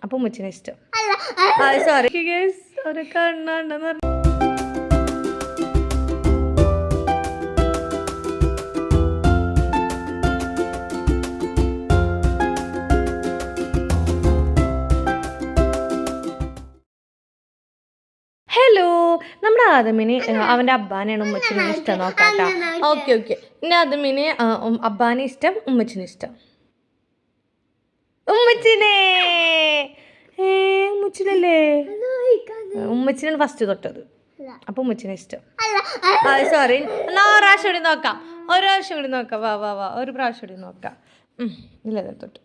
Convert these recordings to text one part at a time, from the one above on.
അപ്പൊ ഉമ്മച്ചിനെ ഇഷ്ടം. സോറി ഒരു കണ്ണുണ്ടെന്ന് പറഞ്ഞു. ഹലോ, നമ്മുടെ ആദമിന് അവൻ്റെ അബ്ബാനെയാണ് ഉമ്മച്ചിനെ ഇഷ്ടം. നോക്കാട്ടോ. ഓക്കെ. ഇനി ആദമിന് അബ്ബാനെ ഇഷ്ടം, ഉമ്മച്ചിനെ ഇഷ്ടം. ഉമ്മച്ചിനെ ഉമ്മച്ചിനല്ലേ? ഉമ്മച്ചിനാണ് ഫസ്റ്റ് തൊട്ടത്. അപ്പൊ ഉമ്മച്ചിനെ ഇഷ്ടം. സോറി, എന്നാ ഒരു പ്രാവശ്യം കൂടി നോക്കാം. വാ ഒരു പ്രാവശ്യം കൂടി നോക്കാം. ഇല്ല തൊട്ട്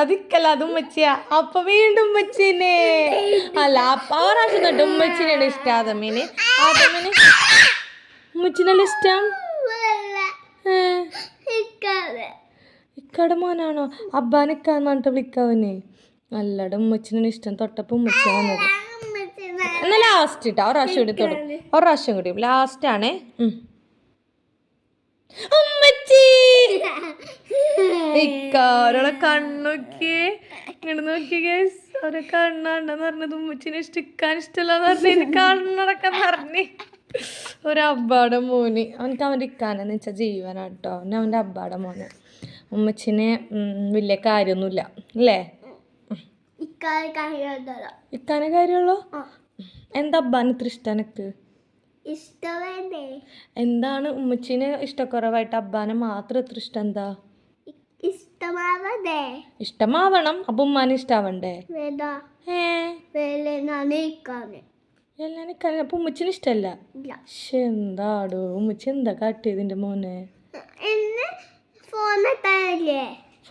അതിക്കല്ല, അത് ഉമ്മച്ചിയാ. അപ്പൊ വീണ്ടും ഉമ്മച്ചിനെ അല്ല, അപ്പൊ ആ പ്രാവശ്യം തൊട്ട് ഉമ്മച്ചിനാണ് ഇഷ്ടം. ആദമിന് ഉമ്മച്ചിനല്ല ഇഷ്ടം. ഇക്കടെ മോനാണോ? അബ്ബാനിക്കാന്ന് പറഞ്ഞിട്ട് വിളിക്കാവനെ. അല്ലട, ഉമ്മച്ചിനാണ് ഇഷ്ടം. തൊട്ടപ്പോ ഉമ്മച്ചിയാ വന്നത്. എന്നാ ലാസ്റ്റ് ഇട്ടാ, ഒരു പ്രാവശ്യം കൂടി ലാസ്റ്റ് ആണേ. ഉമ്മച്ചി ഇക്കാരോളെ കണ്ണൊക്കെ ഇങ്ങോട്ട് നോക്കി ഗൈസ്. ഒരു കണ്ണാണ്ടെന്ന് പറഞ്ഞത് ഉമ്മച്ചിനെ ഇഷ്ടിക്കാൻ ഇഷ്ടമല്ലാന്ന് പറഞ്ഞ എനിക്ക് കണ്ണടക്കം പറഞ്ഞ്. ഒരു അബ്ബാടെ മോന്, അവനക്ക് അവൻ്റെ ഇക്കാനെന്ന് വെച്ചാൽ ജീവനാട്ടോ. അവന് അവൻ്റെ അബ്ബാടെ മോന്. ഉമ്മച്ചിനെ വലിയ കാര്യമൊന്നുമില്ല അല്ലേ? ഇക്കാനെ കാര്യമുള്ളൂ. എന്താ അബ്ബാന് ഇത്ര ഇഷ്ടം എനക്ക്? എന്താണ് ഉമ്മച്ചിനെ ഇഷ്ടക്കുറവായിട്ട് അബ്ബാനെ മാത്രം എത്ര ഇഷ്ടം? എന്താ ഇഷ്ടമാവണം. അപ്പൊ ഉമ്മാനെ ഇഷ്ടാവണ്ടേ? അപ്പൊ ഉമ്മച്ചിന് ഇഷ്ടല്ല. എന്താടോ ഉമ്മച്ചി എന്താ കാട്ടിയതിന്റെ മോനെ?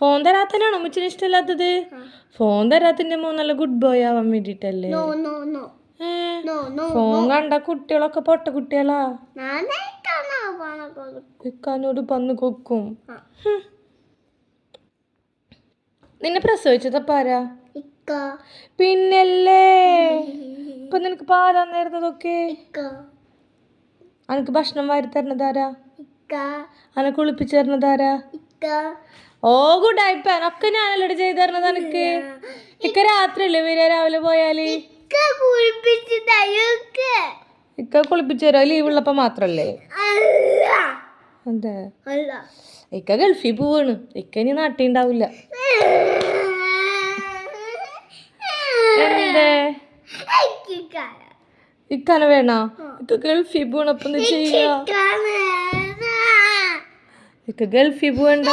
ഫോൺ തരാത്തനാണോ ഉമ്മച്ചിന് ഇഷ്ടമല്ലാത്തത്? ഫോൺ തരാത്തിന്റെ മോൻ നല്ല ഗുഡ് ബോയ് ആവാൻ വേണ്ടിട്ടല്ലേ? ഫോൺ കണ്ട കുട്ടികളൊക്കെ പൊട്ട കുട്ടികളാ. ഇക്കാനോട് പന്ന് കൊക്കും. നിന്നെ പ്രസവിച്ചതപ്പാരാ? പിന്നല്ലേ. ഇപ്പൊ നിനക്ക് പാലാ നേരുന്നതൊക്കെ? അനക്ക് ഭക്ഷണം വാരി തരണതാരാ? അനക്ക് കുളിപ്പിച്ചു തരണതാരാ? ഓ ഗുഡായിപ്പാൻ ഒക്കെ ഞാനല്ലേ ചെയ്ത് തരണത് അനക്ക്. ഇക്ക രാത്രിയല്ലേ വരിക? രാവിലെ പോയാല് ഇക്ക കുളിപ്പിച്ചു തരാ? ലീവുള്ളപ്പോ മാത്രല്ലേ? അതെ, ഇക്ക ഗൾഫിൽ പോവാണ്. ഇക്ക ഇനി നാട്ടിൽ ഉണ്ടാവില്ല. എന്തേ ഇക്കാനെ വേണോ? ഇക്ക ഗൾഫിൽ പോവാണ്. അപ്പൊ എന്താ ചെയ്യാ? ഇക്ക ഗൾഫിൽ പോവണ്ട.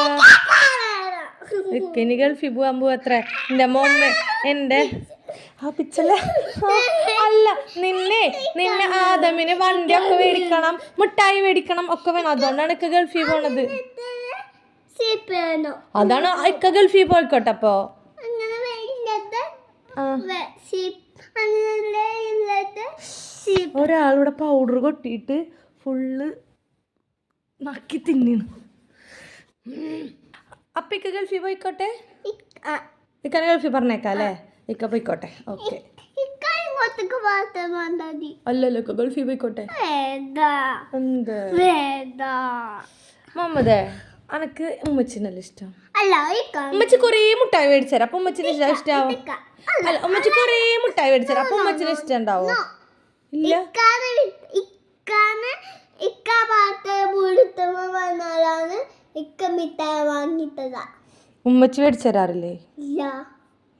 ഇക്ക ഇനി ഗൾഫിൽ പോവാൻ പോവത്ര. എന്റെ മോമ്മ എന്റെ പിച്ചല്ലേ. അല്ല, നിന്നെ ആദമിന് വണ്ടിയൊക്കെ മേടിക്കണം, മിഠായി മേടിക്കണം ഒക്കെ വേണം. അതുകൊണ്ടാണ് ഇക്ക ഗൾഫിൽ പോണത്. അതാണ് ഇക്ക ഗൾഫിൽ പോയിക്കോട്ടെ. അപ്പൊ ഒരാളിവിടെ പൗഡർ കൊട്ടിയിട്ട് ഫുള്ള് നക്കി തിന്നണം. അപ്പൊ ഇക്ക ഗൾഫിൽ പോയിക്കോട്ടെ. ഇക്കനെ ഗൾഫിൽ പറഞ്ഞേക്കാം അല്ലേ? ഇക്ക പോയിക്കോട്ടെ. ഓക്കെ. അല്ലല്ലോ, ഇക്ക ഗൾഫിൽ പോയിക്കോട്ടെ. മുഹമ്മദേ, അനക്ക് ഉമ്മച്ചിനല്ല ഇഷ്ടം? ഉമ്മച്ചി കൊറേ മുട്ടായി മേടിച്ചരാ. അപ്പൊ ഉമ്മച്ചിന് ഇഷ്ടാവും. അല്ല, ഉമ്മച്ചി കൊറേ മുട്ടായി മേടിച്ചരാ. അപ്പൊ ഉമ്മച്ചിന് ഇഷ്ടം ഉണ്ടാവോ? ഇല്ല. ഉമ്മച്ചി മേടിച്ചരാറില്ലേ?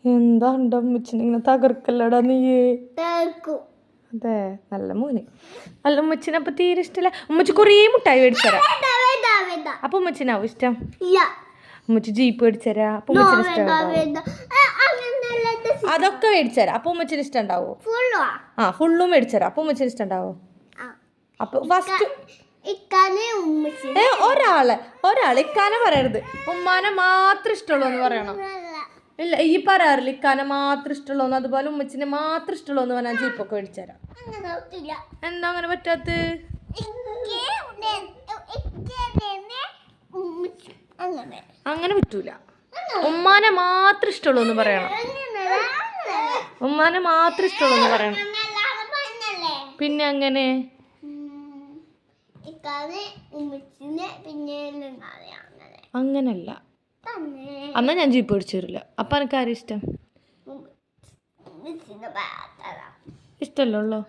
എന്താ ഉണ്ടോ ഉമ്മച്ചിനെ ഇങ്ങനെ തകർക്കല്ലടാ നീയേ. അതെ, നല്ല മോന്. അല്ല, ഉമ്മച്ചിനെ അപ്പൊ തീരെ ഇഷ്ടല്ല. ഉമ്മച്ചി കൊറേ മുട്ടായി മേടിച്ചരാ. അപ്പൊ ഉമ്മച്ചിനാവും ഇഷ്ടം? ഉമ്മച്ചി ജീപ്പ് മേടിച്ചരാ. അപ്പൊ ഉമ്മച്ചിന് ഇഷ്ടം? അതൊക്കെ മേടിച്ചരാ. അപ്പൊ ഉമ്മച്ചിന് ഇഷ്ടം ഉണ്ടാവോ? ഫുള്ളും മേടിച്ചരാ. അപ്പൊ ഉമ്മച്ചിന് ഇഷ്ടം ഉണ്ടാവോ? അപ്പൊ ഫസ്റ്റ് ഒരാള് ഇക്കാനെ പറയരുത്. ഉമ്മാനെ മാത്രം ഇഷ്ടമുള്ളൂ എന്ന് പറയണം. ഇല്ല, ഈ പറയാറില്ല ഇക്കാനെ മാത്രം ഇഷ്ടമുള്ളൂന്ന്. അതുപോലെ ഉമ്മച്ചിനെ മാത്രം ഇഷ്ടമുള്ളൂന്ന് പറഞ്ഞാൽ ജീപ്പൊക്കെ മേടിച്ചരാം. എന്താ അങ്ങനെ പറ്റാത്ത? അങ്ങനെ പറ്റൂല. ഉമ്മാനെ മാത്രം ഇഷ്ടമുള്ളൂ എന്ന് പറയണം. ഉമ്മാനെ മാത്രം ഇഷ്ടമുള്ളൂ എന്ന് പറയണം. പിന്നെ അങ്ങനെ അങ്ങനല്ല. എന്നാ ഞാൻ ജീപ്പ് പിടിച്ചു തരില്ല. അപ്പം എനിക്ക് ആരും ഇഷ്ടം ഇഷ്ടമല്ലോ?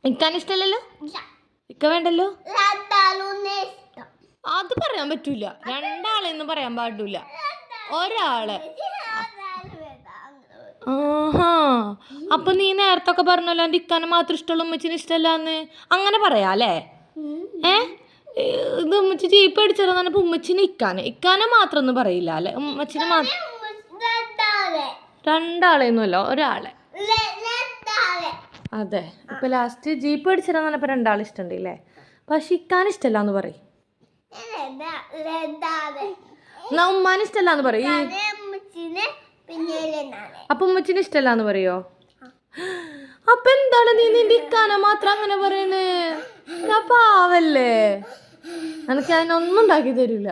ഇക്കാൻ ഇഷ്ടമല്ലല്ലോ? ഇക്ക വേണ്ടല്ലോ? അത് പറയാൻ പറ്റൂല. രണ്ടാളെയൊന്നും പറയാൻ പാടില്ല. ഒരാളെ. ആഹാ, അപ്പൊ നീ നേരത്തൊക്കെ പറഞ്ഞല്ലോ എൻ്റെ ഇക്കാനെ മാത്രം ഇഷ്ടമുള്ള ഉമ്മച്ചിന് ഇഷ്ടമല്ലാന്ന്. അങ്ങനെ പറയാല്ലേ? ഇത് ഉമ്മച്ചി ജീപ്പ് അടിച്ചാലോ പറഞ്ഞപ്പോ ഉമ്മച്ചിന് ഇക്കാനെ മാത്രം ഒന്നും പറയില്ല അല്ലെ? ഉമ്മച്ചിന് മാത്രം. രണ്ടാളെയൊന്നുമല്ല, ഒരാളെ. അതെ, ഇപ്പൊ ലാസ്റ്റ് ജീപ്പ് അടിച്ചാലോ പറഞ്ഞപ്പോ രണ്ടാളെ ഇഷ്ടമുണ്ടല്ലേ? പക്ഷെ ഇക്കാനെ ഇഷ്ടമല്ലാന്ന് പറയും. എന്നാ ഉമ്മാനെ ഇഷ്ടമല്ലാന്ന് പറയും. അപ്പൊ ഉമ്മച്ചിന് ഇഷ്ടമല്ലാന്ന് പറയോ? അപ്പൊ എന്താണ് നീ നിന്റെ ഇക്കാനെ മാത്രം അങ്ങനെ പറയണേ? ഞാൻ പാവല്ലേ? എനിക്ക് അതിനൊന്നും ഉണ്ടാക്കി തരൂല.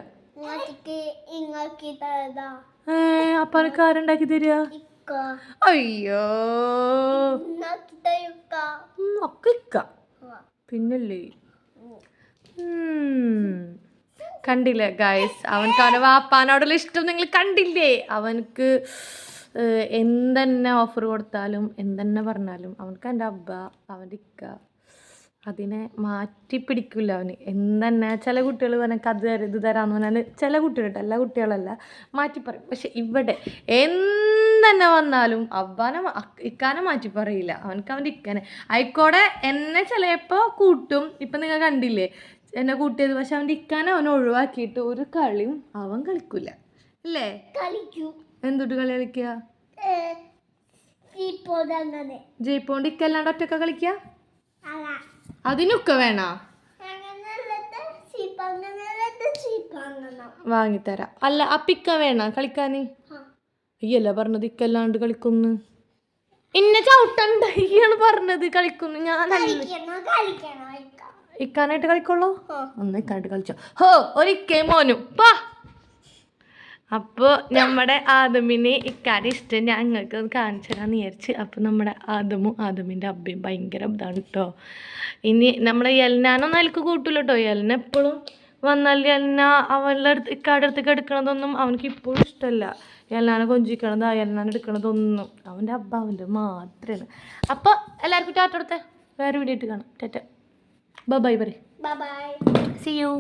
അപ്പൊ എനിക്ക് ആരുണ്ടാക്കി തരിക? അയ്യോ, ഒക്കെ ഇക്ക പിന്നല്ലേ. കണ്ടില്ലേ ഗൈസ്, അവനക്ക് അവൻ്റെ വാപ്പാനോടുള്ള ഇഷ്ടം നിങ്ങൾ കണ്ടില്ലേ? അവനക്ക് എന്തെന്നെ ഓഫർ കൊടുത്താലും എന്തെന്നെ പറഞ്ഞാലും അവനക്ക് എൻ്റെ അബ്ബ, അവൻ്റെ ഇക്ക, അതിനെ മാറ്റി പിടിക്കില്ല അവന്. എന്തെന്നെ ചില കുട്ടികൾ എനിക്ക് അത് തരാം ഇത് തരാമെന്ന് പറഞ്ഞാൽ ചില കുട്ടികളുണ്ട്, എല്ലാ കുട്ടികളല്ല, മാറ്റി പറയും. പക്ഷെ ഇവിടെ എന്തെന്നെ വന്നാലും ഇക്കാനെ മാറ്റി പറയില്ല. അവനക്ക് അവൻ്റെ ഇക്കനെ ആയിക്കോടെ എന്നെ ചിലപ്പോൾ കൂട്ടും. ഇപ്പം നിങ്ങൾ കണ്ടില്ലേ എന്നെ കൂട്ടിയത്. പക്ഷെ അവൻ്റെ ഇക്കാനെ അവനെ ഒഴിവാക്കിയിട്ട് ഒരു കളിയും അവൻ കളിക്കൂല അല്ലേ? എന്തൊട്ട് കളി കളിക്കുക? ജയിപ്പോണ്ട് ഇക്കല്ലാണ്ട് ഒറ്റക്ക കളിക്കുക? അതിനൊക്കെ വേണ വാങ്ങിത്തരാം. അല്ല അപ്പിക്ക വേണ കളിക്കാന്? അയ്യല്ല പറഞ്ഞത് ഇക്കല്ലാണ്ട് കളിക്കുന്നു. ഇന്നെ ചവിട്ടണ്ട, ഈയാണ് പറഞ്ഞത് കളിക്കുന്നു. ഞാനല്ല ഇക്കാനായിട്ട് കളിക്കുള്ളൂ. ഒന്ന് ഇക്കാനായിട്ട് കളിച്ചോ. ഹോ ഒരിക്കേ മോനും പാ. അപ്പോൾ നമ്മുടെ ആദമിനെ ഇക്കാരെ ഇഷ്ടം ഞങ്ങൾക്ക് കാണിച്ചു തരാമെന്ന് വിചാരിച്ച്. അപ്പോൾ നമ്മുടെ ആദമിൻ്റെ അബ്ബയും ഭയങ്കര ഇതാണ് കേട്ടോ. ഇനി നമ്മളെ യൽനാനൊന്നും അതിലേക്ക് കൂട്ടില്ല കേട്ടോ. യൽന എപ്പോഴും വന്നാൽ യൽന അവളുടെ ഇക്കാടെ അടുത്തേക്ക് എടുക്കണതൊന്നും അവനക്ക് ഇപ്പോഴും ഇഷ്ടമല്ല. യൽനാനെ കൊഞ്ചിക്കണത് യൽനാൻ എടുക്കണതൊന്നും അവൻ്റെ അബ്ബ അവൻ്റെ മാത്രമാണ്. അപ്പോൾ എല്ലാവർക്കും ടാറ്റ കൊടുത്തേ. വേറെ വീഡിയോ ഇട്ട് കാണാം. ടാറ്റ ബൈ ബൈ പറയും. See U.